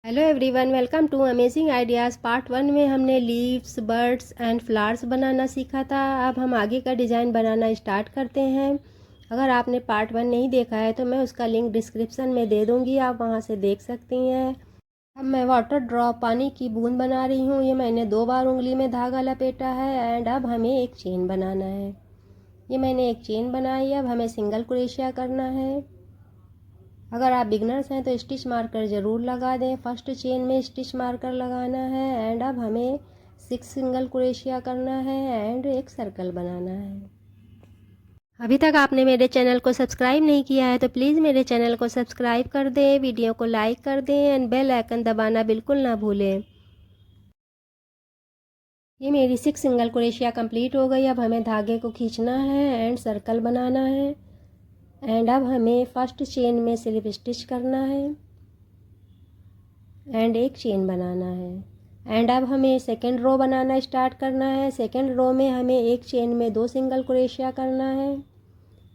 Hello everyone, welcome to amazing ideas. Part 1 में हमने leaves, birds and flowers बनाना सीखा था। अब हम आगे का डिज़ाइन बनाना स्टार्ट करते हैं। अगर आपने पार्ट 1 नहीं देखा है तो मैं उसका लिंक डिस्क्रिप्शन में दे दूँगी, आप वहां से देख सकती हैं। अब मैं वाटर ड्रॉप पानी की बूंद बना रही हूँ। ये मैंने 2 बार उंगली में धागा लपेटा है एंड अब हमें एक चेन बनाना है। ये मैंने एक चेन बनाई। अब हमें सिंगल क्रोशिया करना है। अगर आप बिगनर्स हैं तो स्टिच मार्कर ज़रूर लगा दें। फर्स्ट चेन में स्टिच मार्कर लगाना है एंड अब हमें 6 सिंगल क्रोशिया करना है एंड एक सर्कल बनाना है। अभी तक आपने मेरे चैनल को सब्सक्राइब नहीं किया है तो प्लीज़ मेरे चैनल को सब्सक्राइब कर दें, वीडियो को लाइक कर दें एंड बेल आइकन दबाना बिल्कुल ना भूलें। ये मेरी 6 सिंगल क्रोशिया कंप्लीट हो गई। अब हमें धागे को खींचना है एंड सर्कल बनाना है एंड अब हमें फर्स्ट चेन में स्लिप स्टिच करना है एंड एक चेन बनाना है एंड अब हमें सेकेंड रो बनाना स्टार्ट करना है। सेकेंड रो में हमें एक चेन में 2 सिंगल क्रोशिया करना है।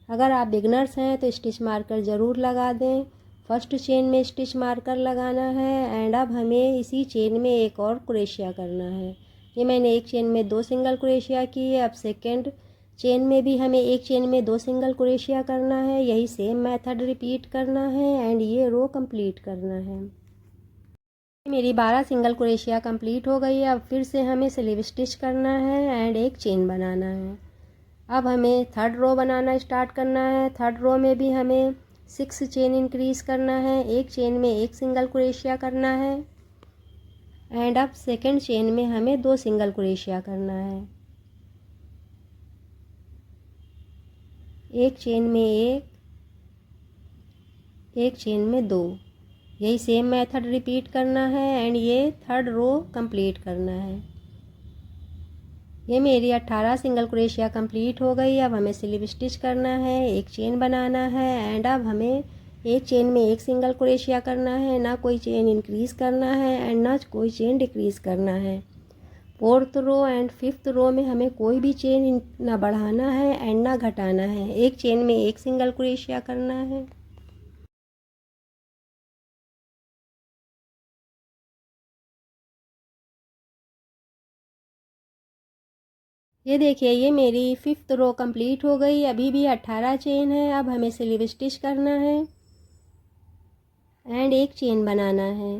अगर आप बिगनर्स हैं तो स्टिच मार्कर ज़रूर लगा दें। फर्स्ट चेन में स्टिच मार्कर लगाना है एंड अब हमें इसी चेन में एक और क्रोशिया करना है। ये मैंने एक चेन में 2 सिंगल क्रोशिया की है। अब सेकेंड चेन में भी हमें एक चेन में 2 सिंगल क्रोशिया करना है। यही सेम मेथड रिपीट करना है एंड ये रो कंप्लीट करना है। मेरी 12 सिंगल क्रोशिया कंप्लीट हो गई है। अब फिर से हमें स्लीव स्टिच करना है एंड एक चेन बनाना है। अब हमें थर्ड रो बनाना स्टार्ट करना है। थर्ड रो में भी हमें 6 चेन इंक्रीज करना है। एक चेन में एक सिंगल क्रोशिया करना है एंड अब सेकेंड चेन में हमें 2 सिंगल क्रोशिया करना है। एक चेन में एक चेन में 2। यही सेम मेथड रिपीट करना है एंड ये थर्ड रो कंप्लीट करना है। ये मेरी 18 सिंगल क्रोशिया कंप्लीट हो गई। अब हमें स्लिप स्टिच करना है, एक चेन बनाना है एंड अब हमें एक चेन में एक सिंगल क्रोशिया करना है। ना कोई चेन इंक्रीज करना है एंड ना कोई चेन डिक्रीज करना है। Fourth row and fifth row में हमें कोई भी चेन ना बढ़ाना है एंड ना घटाना है। एक चेन में एक सिंगल क्रोशिया करना है। ये देखिए, ये मेरी फिफ्थ रो कंप्लीट हो गई। अभी भी 18 चेन है। अब हमें स्लीव स्टिच करना है एंड एक चेन बनाना है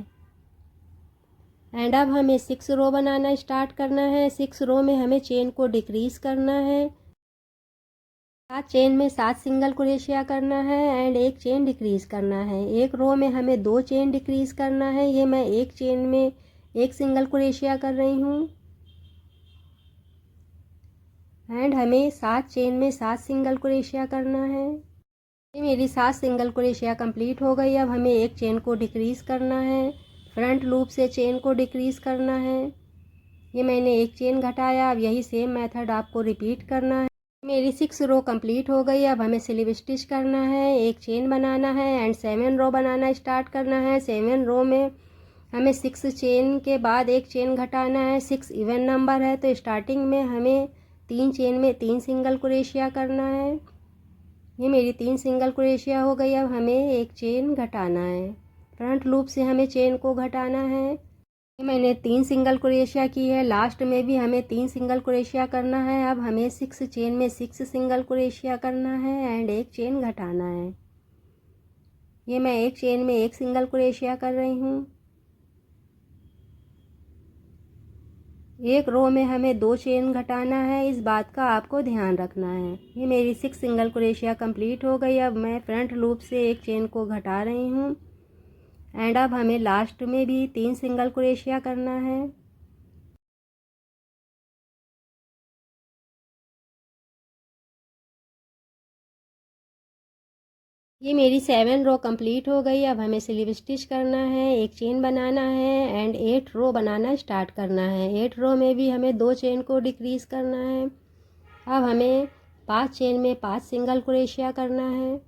एंड अब हमें 6 रो बनाना स्टार्ट करना है। 6 रो में हमें चेन को डिक्रीज करना है। 7 चेन में 7 सिंगल क्रोशिया करना है एंड एक चेन डिक्रीज करना है। एक रो में हमें 2 चेन डिक्रीज करना है। ये मैं एक चेन में एक सिंगल क्रोशिया कर रही हूँ एंड हमें 7 चेन में 7 सिंगल क्रोशिया करना है। ये मेरी 7 सिंगल क्रोशिया कंप्लीट हो गई। अब हमें एक चेन को डिक्रीज करना है। फ्रंट लूप से चेन को डिक्रीज करना है। ये मैंने एक चेन घटाया। अब यही सेम मेथड आपको रिपीट करना है। मेरी 6 रो कंप्लीट हो गई। अब हमें स्लीव स्टिच करना है, एक चेन बनाना है एंड 7 रो बनाना स्टार्ट करना है। 7 रो में हमें 6 चेन के बाद एक चेन घटाना है। 6 इवन नंबर है तो स्टार्टिंग में हमें 3 चेन में 3 सिंगल क्रोशिया करना है। ये मेरी 3 सिंगल क्रोशिया हो गई। अब हमें एक चेन घटाना है। फ्रंट लूप से हमें चेन को घटाना है। ये मैंने 3 सिंगल क्रोशिया की है। लास्ट में भी हमें 3 सिंगल क्रोशिया करना है। अब हमें 6 चेन में 6 सिंगल क्रोशिया करना है एंड एक चेन घटाना है। ये मैं एक चेन में एक सिंगल क्रोशिया कर रही हूँ। एक रो में हमें 2 चेन घटाना है, इस बात का आपको ध्यान रखना है। ये मेरी 6 सिंगल क्रोशिया कंप्लीट हो गई। अब मैं फ्रंट लूप से एक चेन को घटा रही हूँ एंड अब हमें लास्ट में भी 3 सिंगल क्रोशिया करना है। ये मेरी 7 रो कंप्लीट हो गई। अब हमें स्लीव स्टिच करना है, एक चेन बनाना है एंड 8 रो बनाना स्टार्ट करना है। 8 रो में भी हमें 2 चेन को डिक्रीज करना है। अब हमें 5 चेन में 5 सिंगल क्रोशिया करना है।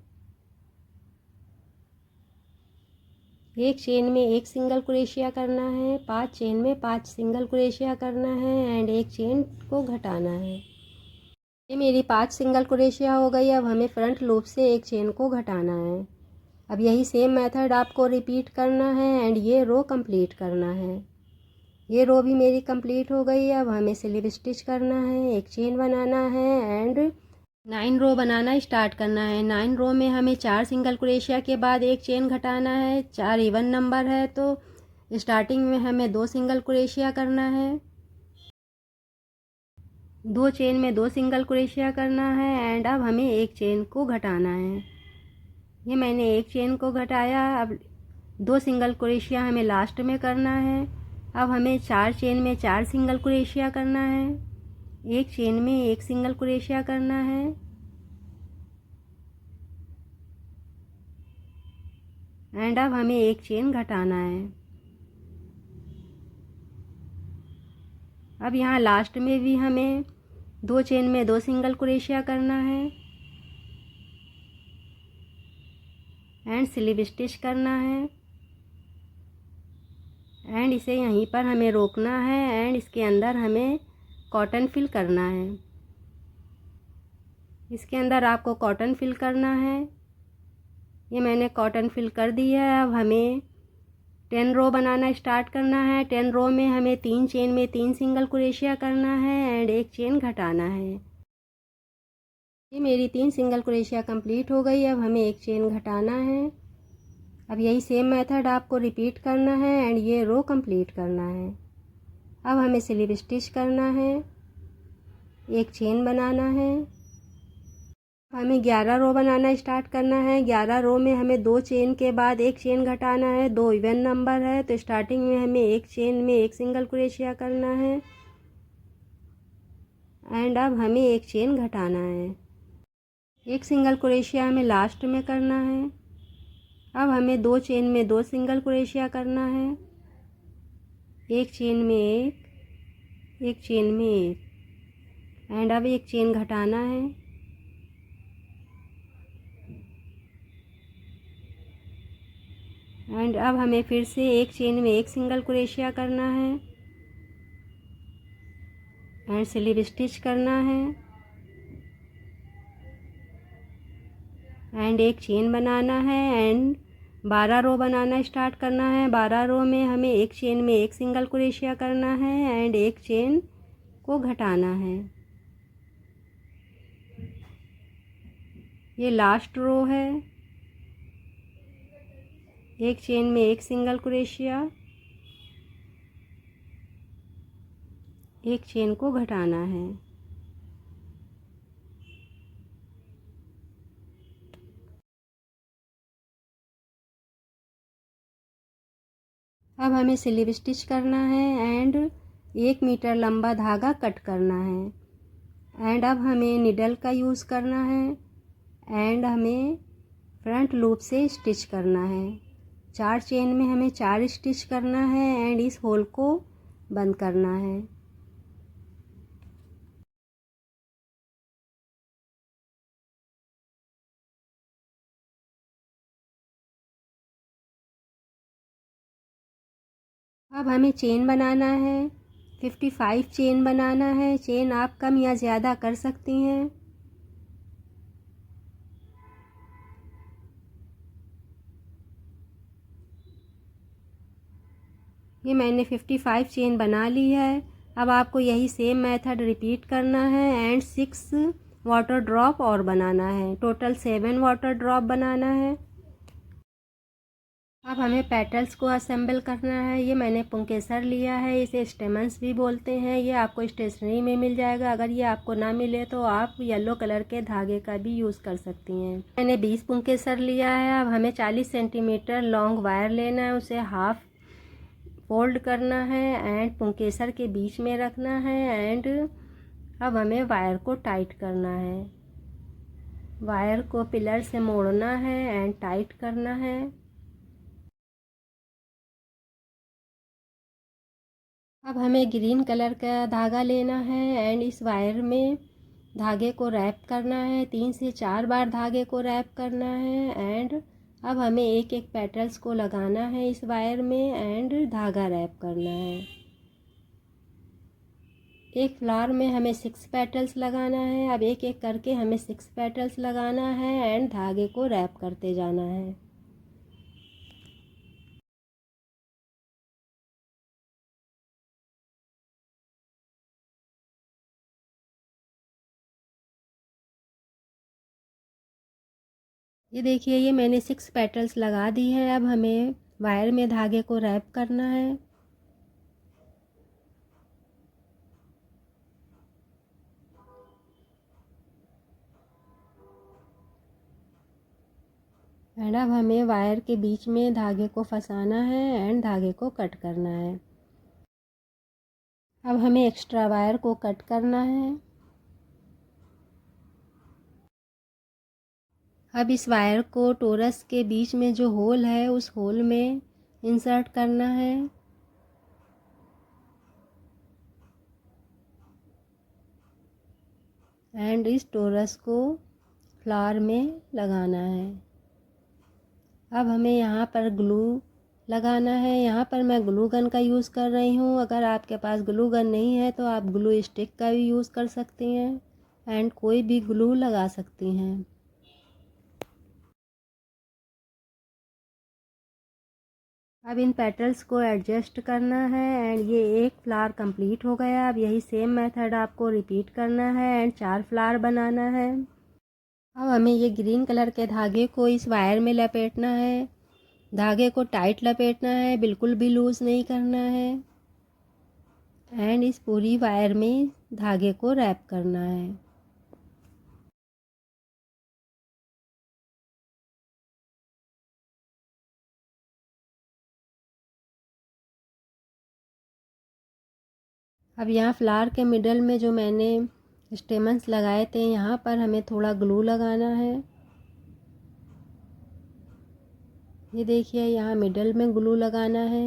एक चेन में एक सिंगल क्रोशिया करना है। 5 चेन में 5 सिंगल क्रोशिया करना है एंड एक चेन को घटाना है। ये मेरी 5 सिंगल क्रोशिया हो गई। अब हमें फ्रंट लूप से एक चेन को घटाना है। अब यही सेम मेथड आपको रिपीट करना है एंड ये रो कंप्लीट करना है। ये रो भी मेरी कंप्लीट हो गई। अब हमें स्लिप स्टिच करना है, एक चेन बनाना है एंड 9 रो बनाना स्टार्ट करना है। 9 रो में हमें 4 सिंगल क्रोशिया के बाद एक चेन घटाना है। 4 इवन नंबर है तो स्टार्टिंग में हमें 2 सिंगल क्रोशिया करना है, 2 चेन में 2 सिंगल क्रोशिया करना है एंड अब हमें एक चेन को घटाना है। ये मैंने एक चेन को घटाया। अब 2 सिंगल क्रोशिया हमें लास्ट में करना है। अब हमें 4 चेन में 4 सिंगल क्रोशिया करना है, एक चेन में एक सिंगल क्रोशिया करना है एंड अब हमें एक चेन घटाना है। अब यहाँ लास्ट में भी हमें 2 चेन में 2 सिंगल क्रोशिया करना है एंड स्लिप स्टिच करना है एंड इसे यहीं पर हमें रोकना है एंड इसके अंदर हमें कॉटन फिल करना है। इसके अंदर आपको कॉटन फिल करना है। ये मैंने कॉटन फिल कर दिया है। अब हमें 10 रो बनाना स्टार्ट करना है। 10 रो में हमें 3 चेन में 3 सिंगल क्रोशिया करना है एंड एक चेन घटाना है। ये मेरी 3 सिंगल क्रोशिया कंप्लीट हो गई। अब हमें एक चेन घटाना है। अब यही सेम मेथड आपको रिपीट करना है एंड ये रो कंप्लीट करना है। अब हमें स्लिप स्टिच करना है, एक चेन बनाना है। हमें 11 रो बनाना स्टार्ट करना है। 11 रो में हमें 2 चेन के बाद एक चेन घटाना है। 2 इवन नंबर है तो स्टार्टिंग में हमें एक चेन में एक सिंगल क्रोशिया करना है एंड अब हमें एक चेन घटाना है। एक सिंगल क्रोशिया हमें लास्ट में करना है। अब हमें 2 चेन में 2 सिंगल क्रोशिया करना है, एक चेन में एक चेन में एक एंड अब एक चेन घटाना है एंड अब हमें फिर से एक चेन में एक सिंगल क्रोशिया करना है एंड स्लिप स्टिच करना है एंड एक चेन बनाना है एंड 12 रो बनाना स्टार्ट करना है। 12 रो में हमें एक चेन में एक सिंगल क्रोशिया करना है एंड एक चेन को घटाना है। ये लास्ट रो है। एक चेन में एक सिंगल क्रोशिया, एक चेन को घटाना है। अब हमें स्लिप स्टिच करना है एंड 1 मीटर लंबा धागा कट करना है एंड अब हमें निडल का यूज़ करना है एंड हमें फ्रंट लूप से स्टिच करना है। 4 चेन में हमें 4 स्टिच करना है एंड इस होल को बंद करना है। अब हमें चेन बनाना है। 55 चेन बनाना है। चेन आप कम या ज़्यादा कर सकती हैं। ये मैंने 55 चेन बना ली है। अब आपको यही सेम मेथड रिपीट करना है एंड 6 वाटर ड्रॉप और बनाना है। टोटल 7 वाटर ड्रॉप बनाना है। अब हमें पेटल्स को असेंबल करना है। ये मैंने पुंकेसर लिया है, इसे स्टेमन्स भी बोलते हैं। ये आपको स्टेशनरी में मिल जाएगा। अगर ये आपको ना मिले तो आप येलो कलर के धागे का भी यूज़ कर सकती हैं। मैंने 20 पुंकेसर लिया है। अब हमें 40 सेंटीमीटर लॉन्ग वायर लेना है, उसे हाफ फोल्ड करना है एंड पुंकेसर के बीच में रखना है एंड अब हमें वायर को टाइट करना है। वायर को पिलर से मोड़ना है एंड टाइट करना है। अब हमें ग्रीन कलर का धागा लेना है एंड इस वायर में धागे को रैप करना है। 3 से 4 बार धागे को रैप करना है एंड अब हमें एक एक पेटल्स को लगाना है इस वायर में एंड धागा रैप करना है। एक फ्लावर में हमें 6 पेटल्स लगाना है। अब एक एक करके हमें 6 पेटल्स लगाना है एंड धागे को रैप करते जाना है। ये देखिए ये मैंने 6 पेटल्स लगा दी हैं। अब हमें वायर में धागे को रैप करना है। एंड अब हमें वायर के बीच में धागे को फंसाना है एंड धागे को कट करना है। अब हमें एक्स्ट्रा वायर को कट करना है। अब इस वायर को टोरस के बीच में जो होल है उस होल में इंसर्ट करना है। एंड इस टोरस को फ्लावर में लगाना है। अब हमें यहाँ पर ग्लू लगाना है। यहाँ पर मैं ग्लू गन का यूज़ कर रही हूँ। अगर आपके पास ग्लू गन नहीं है तो आप ग्लू स्टिक का भी यूज़ कर सकती हैं एंड कोई भी ग्लू लगा सकती हैं। अब इन पेटल्स को एडजस्ट करना है एंड ये एक फ्लावर कंप्लीट हो गया। अब यही सेम मेथड आपको रिपीट करना है एंड 4 फ्लावर बनाना है। अब हमें ये ग्रीन कलर के धागे को इस वायर में लपेटना है। धागे को टाइट लपेटना है, बिल्कुल भी लूज़ नहीं करना है एंड इस पूरी वायर में धागे को रैप करना है। अब यहाँ फ्लावर के मिडल में जो मैंने स्टेमन्स लगाए थे यहाँ पर हमें थोड़ा ग्लू लगाना है। ये देखिए यहाँ मिडल में ग्लू लगाना है।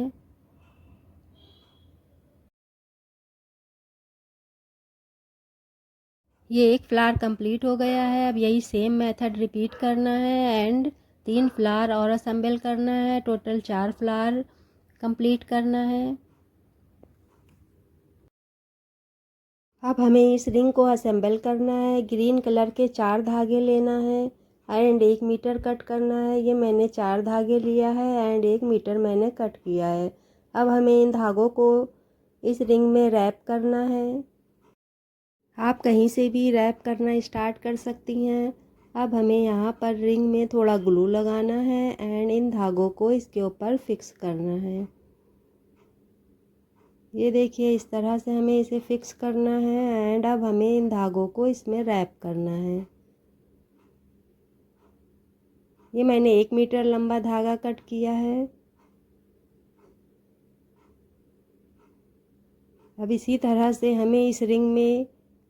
ये एक फ्लावर कंप्लीट हो गया है। अब यही सेम मेथड रिपीट करना है एंड 3 फ्लावर और असेंबल करना है। टोटल 4 फ्लावर कंप्लीट करना है। अब हमें इस रिंग को असेंबल करना है। ग्रीन कलर के 4 धागे लेना है एंड 1 मीटर कट करना है। ये मैंने 4 धागे लिया है एंड 1 मीटर मैंने कट किया है। अब हमें इन धागों को इस रिंग में रैप करना है। आप कहीं से भी रैप करना स्टार्ट कर सकती हैं। अब हमें यहाँ पर रिंग में थोड़ा ग्लू लगाना है एंड इन धागों को इसके ऊपर फिक्स करना है। ये देखिए इस तरह से हमें इसे फिक्स करना है एंड अब हमें इन धागों को इसमें रैप करना है। ये मैंने 1 मीटर लंबा धागा कट किया है। अब इसी तरह से हमें इस रिंग में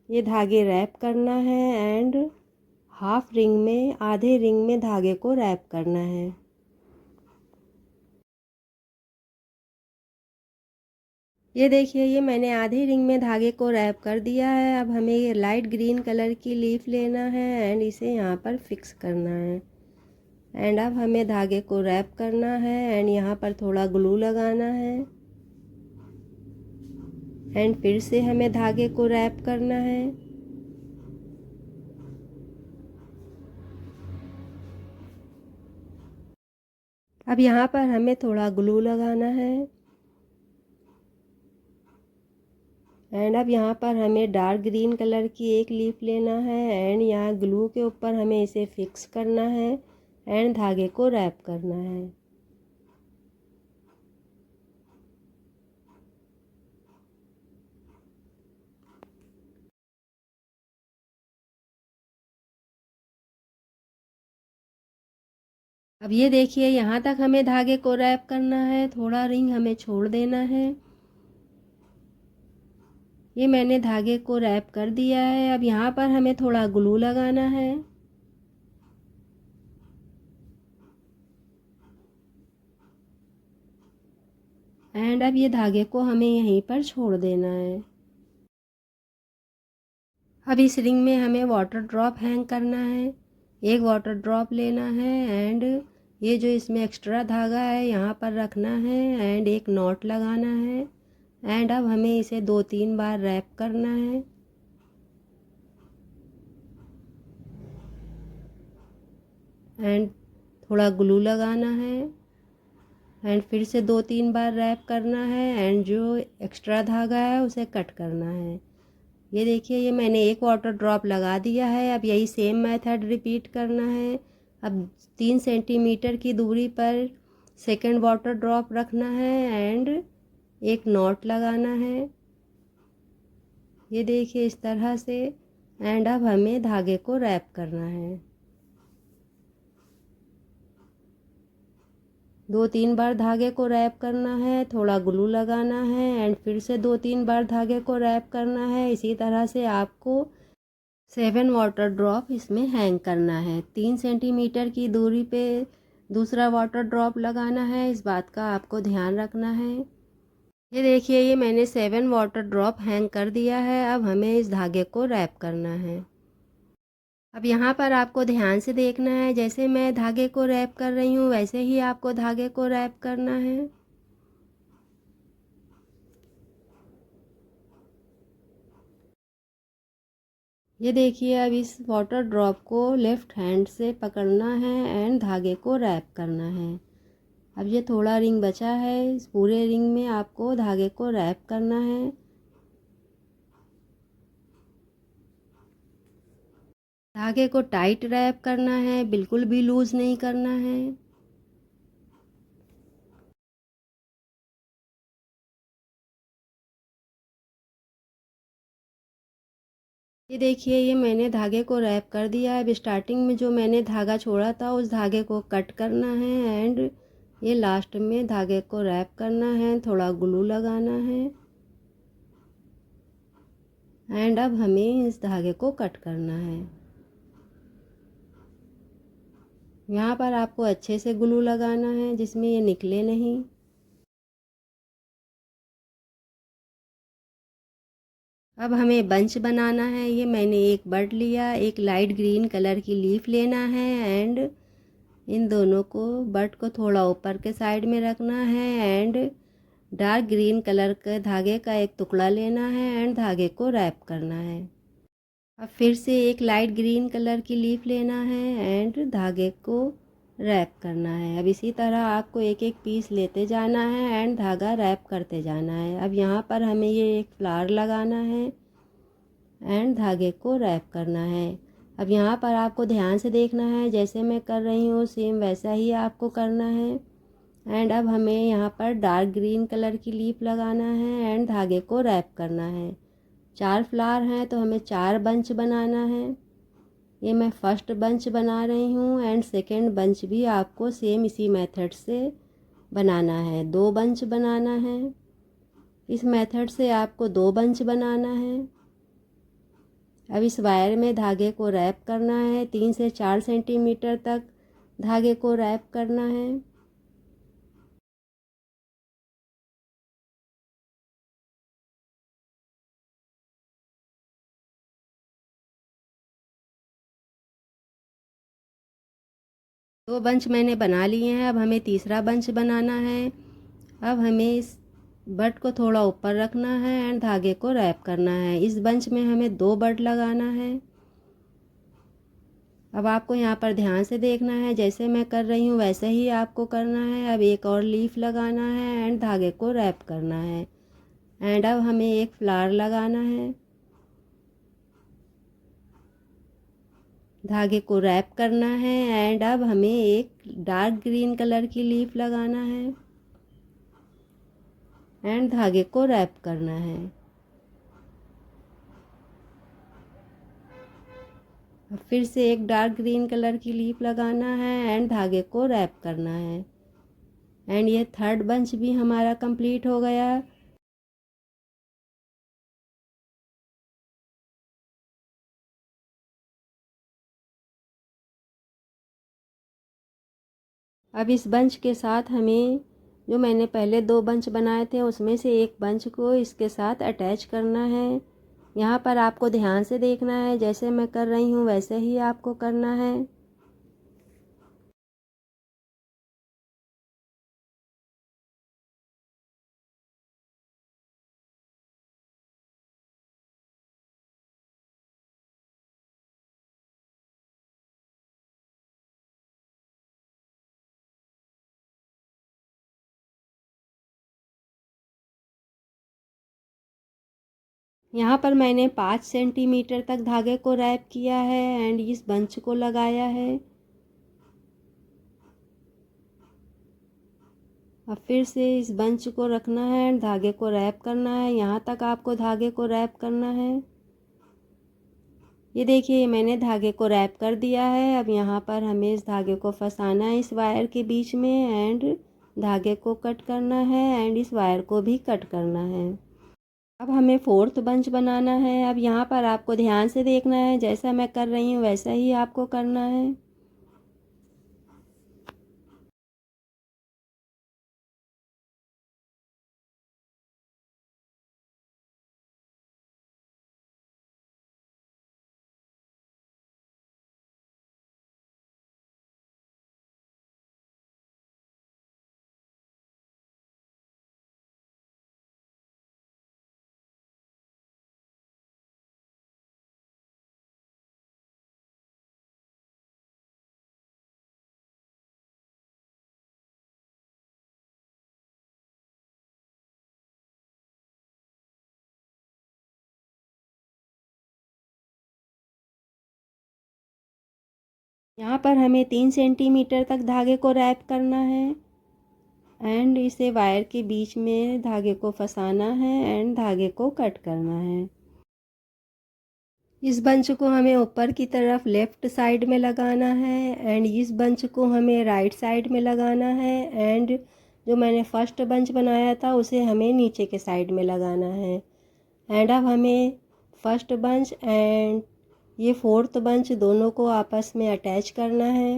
ये धागे रैप करना है एंड हाफ रिंग में, आधे रिंग में धागे को रैप करना है। ये देखिए ये मैंने आधी रिंग में धागे को रैप कर दिया है। अब हमें ये लाइट ग्रीन कलर की लीफ लेना है एंड इसे यहाँ पर फिक्स करना है एंड अब हमें धागे को रैप करना है एंड यहाँ पर थोड़ा ग्लू लगाना है एंड फिर से हमें धागे को रैप करना है। अब यहाँ पर हमें थोड़ा ग्लू लगाना है एंड अब यहाँ पर हमें डार्क ग्रीन कलर की एक लीफ लेना है एंड यहाँ ग्लू के ऊपर हमें इसे फिक्स करना है एंड धागे को रैप करना है। अब ये देखिए यहाँ तक हमें धागे को रैप करना है। थोड़ा रिंग हमें छोड़ देना है। ये मैंने धागे को रैप कर दिया है। अब यहाँ पर हमें थोड़ा ग्लू लगाना है एंड अब ये धागे को हमें यहीं पर छोड़ देना है। अब इस रिंग में हमें वाटर ड्रॉप हैंग करना है। एक वाटर ड्रॉप लेना है एंड ये जो इसमें एक्स्ट्रा धागा है यहाँ पर रखना है एंड एक नॉट लगाना है एंड अब हमें इसे 2-3 बार रैप करना है एंड थोड़ा ग्लू लगाना है एंड फिर से 2-3 बार रैप करना है एंड जो एक्स्ट्रा धागा है उसे कट करना है। ये देखिए ये मैंने एक वाटर ड्रॉप लगा दिया है। अब यही सेम मेथड रिपीट करना है। अब 3 सेंटीमीटर की दूरी पर सेकंड वाटर ड्रॉप रखना है एंड एक नॉट लगाना है। ये देखिए इस तरह से। एंड अब हमें धागे को रैप करना है। 2-3 बार धागे को रैप करना है, थोड़ा ग्लू लगाना है एंड फिर से 2-3 बार धागे को रैप करना है। इसी तरह से आपको 7 वाटर ड्रॉप इसमें हैंग करना है। 3 सेंटीमीटर की दूरी पे दूसरा वाटर ड्रॉप लगाना है, इस बात का आपको ध्यान रखना है। ये देखिए ये मैंने 7 वाटर ड्रॉप हैंग कर दिया है। अब हमें इस धागे को रैप करना है। अब यहाँ पर आपको ध्यान से देखना है, जैसे मैं धागे को रैप कर रही हूँ वैसे ही आपको धागे को रैप करना है। ये देखिए अब इस वाटर ड्रॉप को लेफ्ट हैंड से पकड़ना है एंड धागे को रैप करना है। अब ये थोड़ा रिंग बचा है, इस पूरे रिंग में आपको धागे को रैप करना है। धागे को टाइट रैप करना है, बिल्कुल भी लूज नहीं करना है। ये देखिए ये मैंने धागे को रैप कर दिया है। अब स्टार्टिंग में जो मैंने धागा छोड़ा था उस धागे को कट करना है एंड ये लास्ट में धागे को रैप करना है, थोड़ा ग्लू लगाना है एंड अब हमें इस धागे को कट करना है। यहाँ पर आपको अच्छे से ग्लू लगाना है जिसमें ये निकले नहीं। अब हमें बंच बनाना है। ये मैंने एक बड लिया, एक लाइट ग्रीन कलर की लीफ लेना है एंड इन दोनों को बड को थोड़ा ऊपर के साइड में रखना है एंड डार्क ग्रीन कलर के धागे का एक टुकड़ा लेना है एंड धागे को रैप करना है। अब फिर से एक लाइट ग्रीन कलर की लीफ लेना है एंड धागे को रैप करना है। अब इसी तरह आपको एक एक पीस लेते जाना है एंड धागा रैप करते जाना है। अब यहाँ पर हमें ये एक फ्लावर लगाना है एंड धागे को रैप करना है। अब यहाँ पर आपको ध्यान से देखना है, जैसे मैं कर रही हूँ सेम वैसा ही आपको करना है। एंड अब हमें यहाँ पर डार्क ग्रीन कलर की लीफ लगाना है एंड धागे को रैप करना है। 4 फ्लावर हैं तो हमें 4 बंच बनाना है। ये मैं फर्स्ट बंच बना रही हूँ एंड सेकंड बंच भी आपको सेम इसी मेथड से बनाना है। 2 बंच बनाना है। इस मेथड से आपको 2 बंच बनाना है। अब इस वायर में धागे को रैप करना है। 3 से 4 सेंटीमीटर तक धागे को रैप करना है। दो बंच मैंने बना लिए हैं। अब हमें तीसरा बंच बनाना है। अब हमें इस बड को थोड़ा ऊपर रखना है एंड धागे को रैप करना है। इस बंच में हमें 2 बड लगाना है। अब आपको यहाँ पर ध्यान से देखना है, जैसे मैं कर रही हूँ वैसे ही आपको करना है। अब एक और लीफ लगाना है एंड धागे को रैप करना है एंड अब हमें एक फ्लावर लगाना है। धागे को रैप करना है एंड अब हमें एक डार्क ग्रीन कलर की लीफ लगाना है एंड धागे को रैप करना है। अब फिर से एक डार्क ग्रीन कलर की लीफ लगाना है एंड धागे को रैप करना है एंड ये थर्ड बंच भी हमारा कंप्लीट हो गया। अब इस बंच के साथ हमें जो मैंने पहले 2 बंच बनाए थे उसमें से एक बंच को इसके साथ अटैच करना है। यहाँ पर आपको ध्यान से देखना है, जैसे मैं कर रही हूँ वैसे ही आपको करना है। यहाँ पर मैंने 5 सेंटीमीटर तक धागे को रैप किया है एंड इस बंच को लगाया है। अब फिर से इस बंच को रखना है एंड धागे को रैप करना है। यहाँ तक आपको धागे को रैप करना है। ये देखिए मैंने धागे को रैप कर दिया है। अब यहाँ पर हमें इस धागे को फंसाना है इस वायर के बीच में एंड धागे को कट करना है एंड इस वायर को भी कट करना है। अब हमें फोर्थ बंच बनाना है। अब यहाँ पर आपको ध्यान से देखना है, जैसा मैं कर रही हूँ वैसा ही आपको करना है। यहाँ पर हमें 3 सेंटीमीटर तक धागे को रैप करना है एंड इसे वायर के बीच में धागे को फंसाना है एंड धागे को कट करना है। इस बंच को हमें ऊपर की तरफ लेफ़्ट साइड में लगाना है एंड इस बंच को हमें राइट साइड में लगाना है एंड जो मैंने फर्स्ट बंच बनाया था उसे हमें नीचे के साइड में लगाना है। एंड अब हमें फर्स्ट बंच एंड ये फोर्थ बंच दोनों को आपस में अटैच करना है।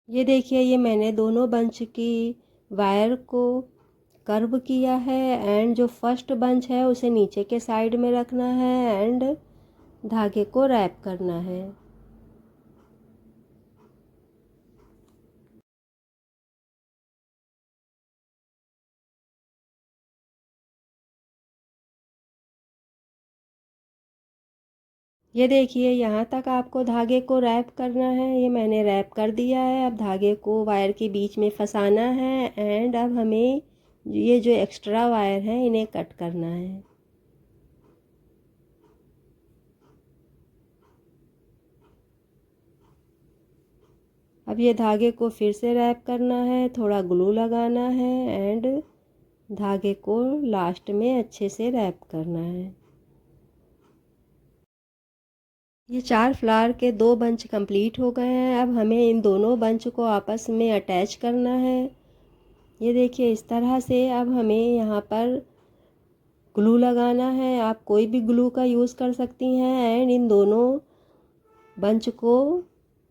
ये देखिए ये मैंने दोनों बंच की वायर को कर्व किया है एंड जो फर्स्ट बंच है उसे नीचे के साइड में रखना है एंड धागे को रैप करना है। ये देखिए यहाँ तक आपको धागे को रैप करना है। ये मैंने रैप कर दिया है। अब धागे को वायर के बीच में फंसाना है एंड अब हमें ये जो एक्स्ट्रा वायर है इन्हें कट करना है। अब ये धागे को फिर से रैप करना है, थोड़ा ग्लू लगाना है एंड धागे को लास्ट में अच्छे से रैप करना है। ये 4 फ्लावर के 2 बंच कंप्लीट हो गए हैं। अब हमें इन दोनों बंच को आपस में अटैच करना है। ये देखिए इस तरह से। अब हमें यहाँ पर ग्लू लगाना है। आप कोई भी ग्लू का यूज़ कर सकती हैं एंड इन दोनों बंच को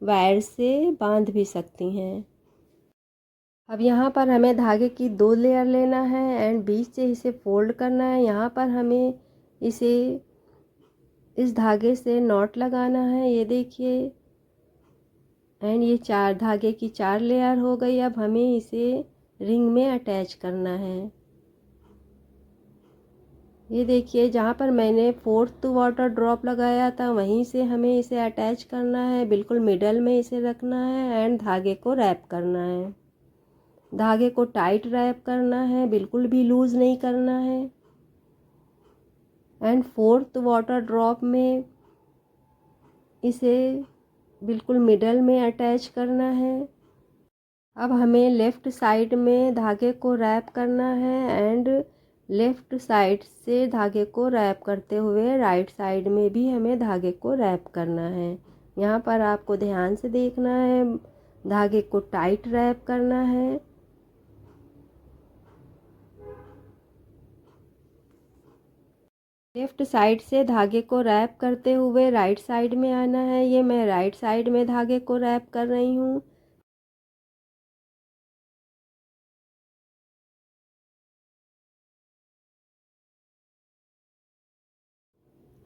वायर से बांध भी सकती हैं। अब यहाँ पर हमें धागे की 2 लेयर लेना है एंड बीच से इसे फोल्ड करना है। यहाँ पर हमें इसे इस धागे से नॉट लगाना है। ये देखिए एंड ये 4 धागे की 4 लेयर हो गई। अब हमें इसे रिंग में अटैच करना है। ये देखिए जहाँ पर मैंने 4th वाटर ड्रॉप लगाया था वहीं से हमें इसे अटैच करना है। बिल्कुल मिडल में इसे रखना है एंड धागे को रैप करना है। धागे को टाइट रैप करना है, बिल्कुल भी लूज़ नहीं करना है। एंड 4th वाटर ड्रॉप में इसे बिल्कुल मिडल में अटैच करना है। अब हमें लेफ़्ट साइड में धागे को रैप करना है एंड लेफ़्ट साइड से धागे को रैप करते हुए राइट साइड में भी हमें धागे को रैप करना है। यहाँ पर आपको ध्यान से देखना है, धागे को टाइट रैप करना है। लेफ़्ट साइड से धागे को रैप करते हुए राइट साइड में आना है। ये मैं राइट साइड में धागे को रैप कर रही हूँ।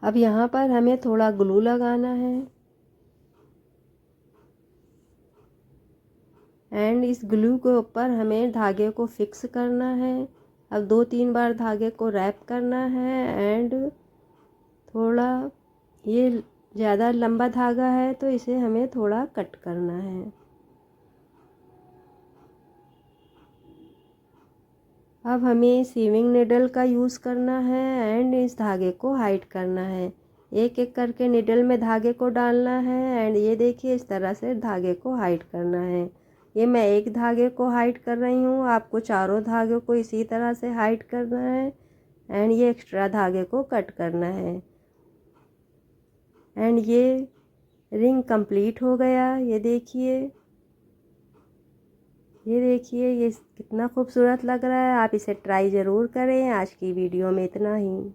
अब यहाँ पर हमें थोड़ा ग्लू लगाना है एंड इस ग्लू के ऊपर हमें धागे को फिक्स करना है। अब 2-3 बार धागे को रैप करना है एंड थोड़ा ये ज़्यादा लंबा धागा है तो इसे हमें थोड़ा कट करना है। अब हमें सीविंग निडल का यूज़ करना है एंड इस धागे को हाइड करना है। एक एक करके निडल में धागे को डालना है एंड ये देखिए इस तरह से धागे को हाइड करना है। ये मैं एक धागे को हाइड कर रही हूँ, आपको चारों धागे को इसी तरह से हाइड करना है एंड ये एक्स्ट्रा धागे को कट करना है। एंड ये रिंग कंप्लीट हो गया। ये देखिए, ये कितना खूबसूरत लग रहा है। आप इसे ट्राई ज़रूर करें। आज की वीडियो में इतना ही।